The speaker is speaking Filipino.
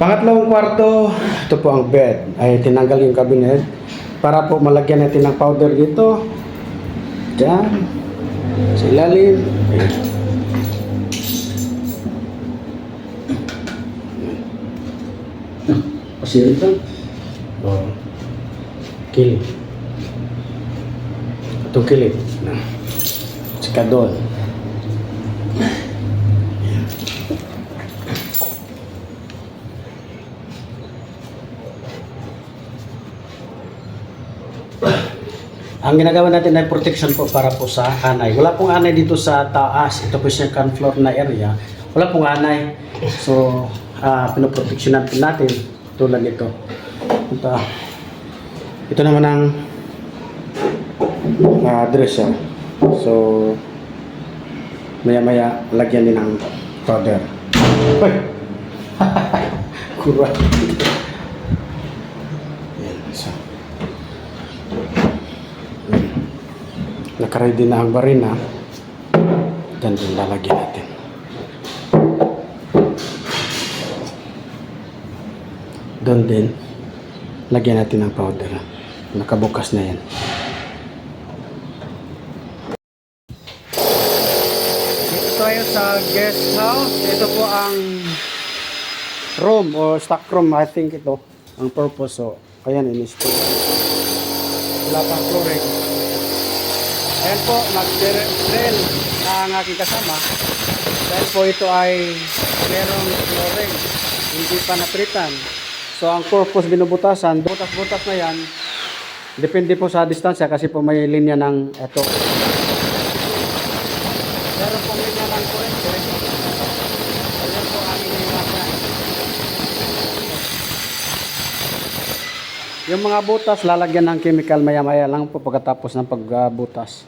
Pangatlong kwarto, ito po ang bed. Ay tinanggal yung cabinet para po malagyan natin ng powder dito. Diyan. Sa ilalim. Ayan. Pasirin lang. Oh. Kilid. Itong kilid. Saka doon. Ang ginagawa natin ay protection po para po sa anay. Wala pong anay dito sa taas. Ito po yung second floor na area. Wala pong anay. So, pinoproteksyonan po natin tulad nito. Ito naman ang dresser. So, maya-maya lagyan din ng powder. Hoy! Kurwa. Yan. So, nakaready na ang barina. Dan din lalagyan natin. Doon din lagyan natin ng powder. Nakabukas na yan. Dito tayo sa guest house. Ito po ang room or stock room. I think ito ang purpose. So, ayan, in-install. Wala pang flooring. Ayan po, nag-drill ang aking kasama. Dahil po ito ay merong flooring. Hindi pa napritan. So, ang purpose binubutasan, butas-butas na yan. Depende po sa distansya kasi po may linya ng ito. Meron pong linya ng kurente. Ayan po ang iniwasan. Yung mga butas, lalagyan ng chemical maya-maya lang po pagkatapos ng pagbutas.